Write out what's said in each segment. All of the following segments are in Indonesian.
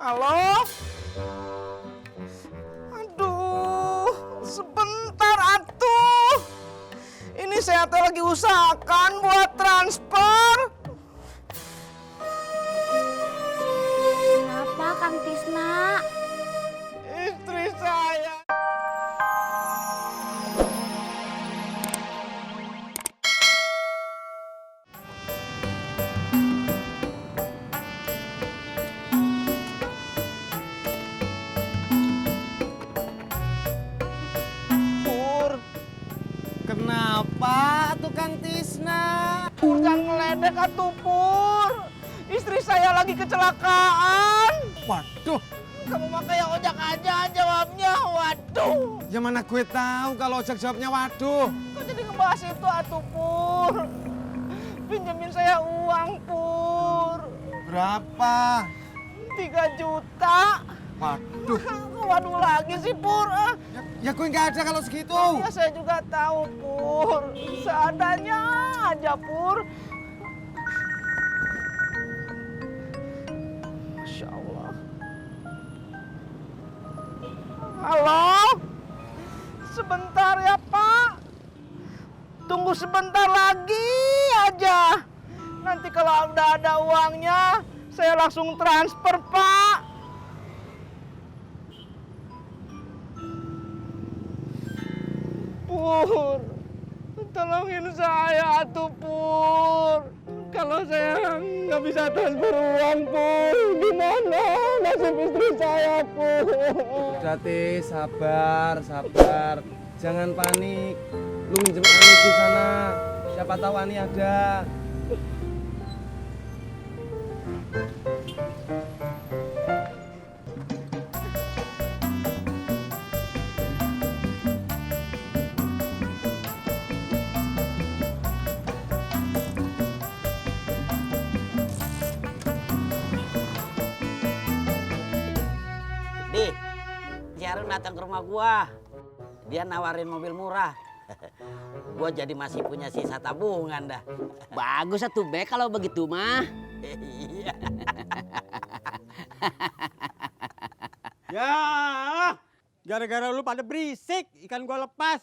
Halo? Aduh, sebentar atuh. Ini saya lagi usahakan buat transfer. Kenapa Kang Tisna? Istri saya. Pur, Kenapa tukang Tisna? Pur jangan ngeledek atuh Pur. Istri saya lagi kecelakaan. Waduh, Kamu mah kayak ojek aja jawabnya. Waduh. ya mana gue tahu kalau ojek jawabnya waduh. Kok jadi ngebahas itu atuh Pur? Pinjemin saya uang Pur. Berapa? 3 juta. Waduh, Waduh lagi sih Pur. ya gue nggak ada kalau segitu. Ya saya juga tahu Pur. Seadanya aja Pur. Masya Allah. Halo? Sebentar ya Pak. Tunggu sebentar lagi aja. Nanti kalau udah ada uangnya, saya langsung transfer Pak. Pur, tolongin saya atuh Pur. Kalau saya nggak bisa transfer uang Pur, gimana nasib istri saya Pur? Udah Tis, sabar. Jangan panik. Lu minjem Ani di sana. Siapa tahu Ani ada. Di, si Harun datang ke rumah gua. Dia nawarin mobil murah. Gua jadi masih punya sisa tabungan dah. Bagus atuh Be kalau begitu mah. Iya. Ya, gara-gara lu pada berisik, ikan gua lepas.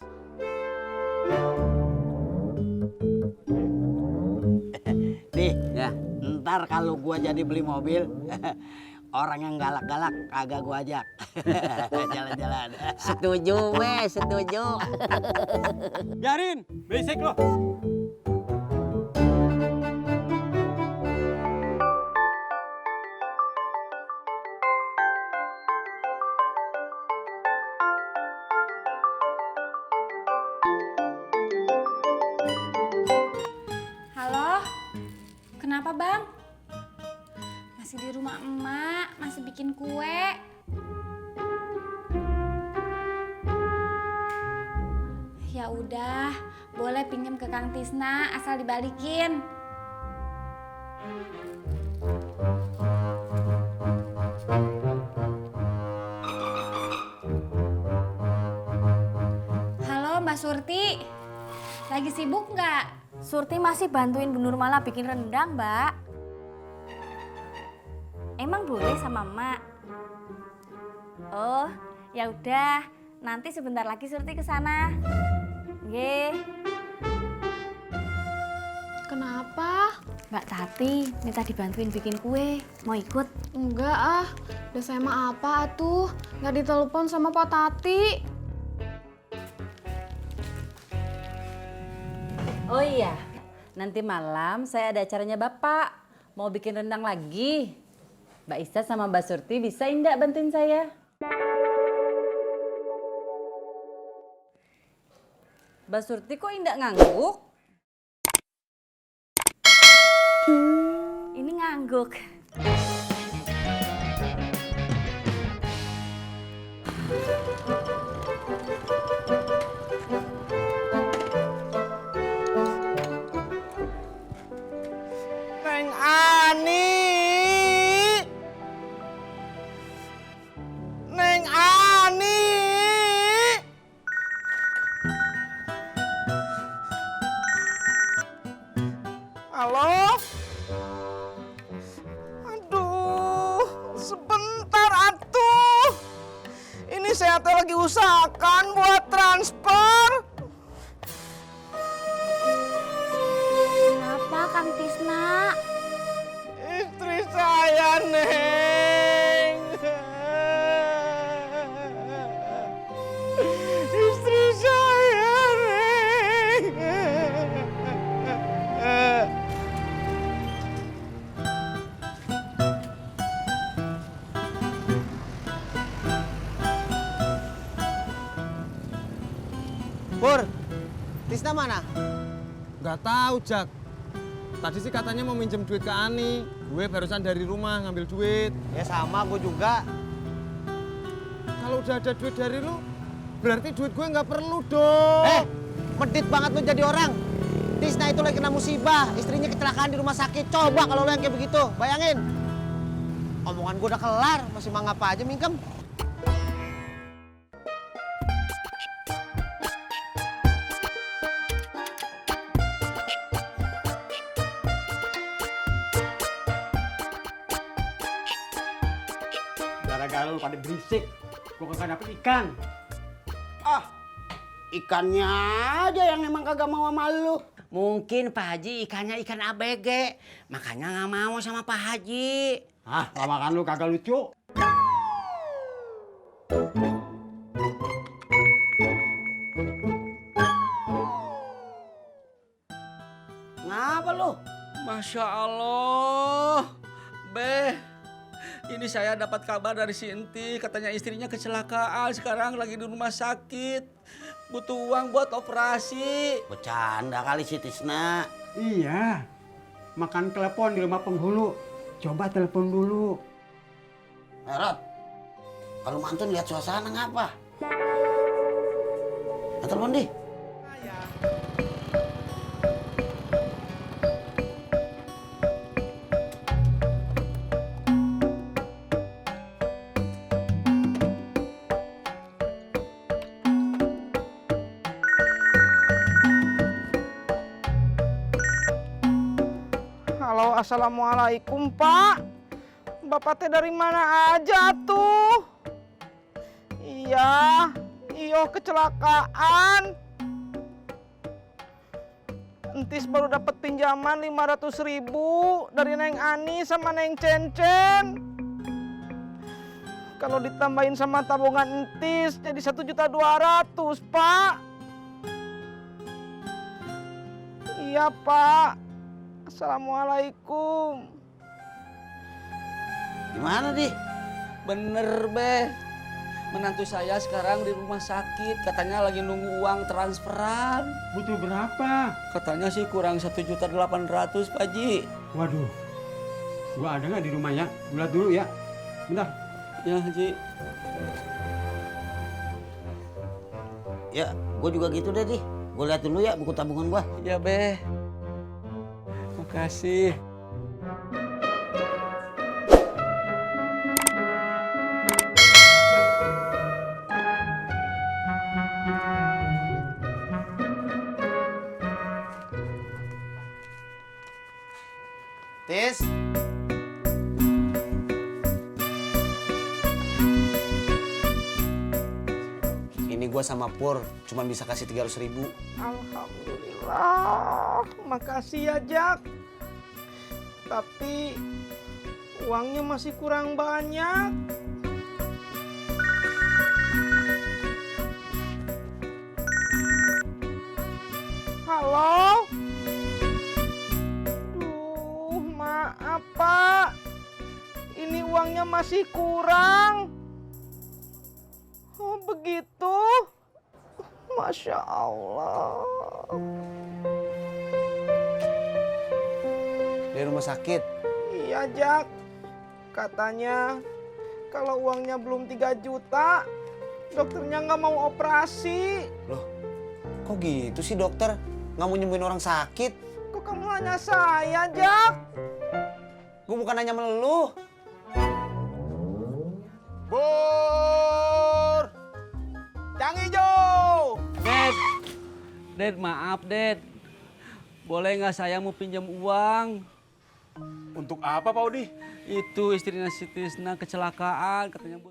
Di, Ya, ntar kalau gua jadi beli mobil, orang yang galak-galak kagak gua ajak. Jalan-jalan. setuju Be, setuju. Biarin, berisik lu. Halo? Kenapa Bang? Masih di rumah emak, masih bikin kue. Ya udah, boleh pinjam ke Kang Tisna asal dibalikin. Halo Mbak Surti, lagi sibuk nggak? Surti masih bantuin Bu Nurmala bikin rendang, Mbak. Emang boleh sama Emak? Oh, ya udah. Nanti sebentar lagi Surti ke sana. Nggih. Kenapa? Mbak Tati minta dibantuin bikin kue. Mau ikut? Enggak ah, udah saya mah apa atuh? Nggak ditelepon sama Pak Tati. Oh iya, nanti malam saya ada acaranya Bapak. Mau bikin rendang lagi. Mbak Isa sama Mbak Surti bisa indak bantuin saya? Mbak Surti kok indak ngangguk? Ini ngangguk. Neng Ani. Neng Ani. Halo? Aduh. Ini saya teh lagi usahakan buat transfer. Kenapa Kang Tisna? Istri saya, Neng. Istri saya, Neng. Pur, Tisna mana? Nggak tahu, Jak. Tadi sih katanya mau minjem duit ke Ani. Gue barusan dari rumah ngambil duit. Ya sama, gue juga. Kalau udah ada duit dari lu, berarti duit gue nggak perlu dong. Medit banget lu jadi orang. Tisna itu lagi kena musibah, istrinya kecelakaan di rumah sakit. Coba kalau lu yang kayak begitu, bayangin. Omongan gue udah kelar, masih mangap aja mingkem. Gara-gara lu pada berisik, gua kagak dapet ikan. Ikannya aja yang emang kagak mau sama lu. Mungkin Pak Haji ikannya ikan ABG, makanya nggak mau sama Pak Haji. Lawakan lu kagak lucu. Ngapa lu? Masya Allah, Beh. Ini saya dapat kabar dari si Enti, katanya istrinya kecelakaan, sekarang lagi di rumah sakit. Butuh uang buat operasi. Bercanda kali si Tisna. Iya, makan telepon di rumah penghulu. Coba telepon dulu. Rod, kalau mantun lihat suasana ngapa? Telepon deh. Halo, assalamualaikum Pak. Bapak teh dari mana aja tuh? Iya, iyo kecelakaan. Entis baru dapat pinjaman 500.000 dari Neng Ani sama Neng Cencen. Kalau ditambahin sama tabungan Entis jadi 1.200.000 Pak. Iya Pak. Assalamualaikum. Gimana di? Bener Beh. Menantu saya sekarang di rumah sakit. Katanya lagi nunggu uang transferan. Butuh berapa? Katanya sih kurang 1.800.000 Pak Haji. Waduh, gua ada nggak di rumah ya? Gua lihat dulu ya. Bentar. Ya Haji. Ya, gue juga gitu deh, Di. Gue lihat dulu ya buku tabungan gua. Ya Beh. Makasih. Tis. Ini gua sama Pur cuma bisa kasih 300.000. Alhamdulillah. Makasih ya Jak. Tapi uangnya masih kurang banyak. Halo? Duh, maaf Pak. Ini uangnya masih kurang. Oh begitu? Masya Allah. Dari rumah sakit. Iya Jak. Katanya kalau uangnya belum 3 juta, dokternya nggak mau operasi. Loh, kok gitu sih dokter? Nggak mau nyembuhin orang sakit? Kok kamu nanya saya, Jak? Gue bukan nanya sama lu. Bur! Cang Ijo! Ded, maaf Ded. Boleh nggak saya mau pinjam uang? Untuk apa Pak Odi? Itu istrinya si Tisna kecelakaan, katanya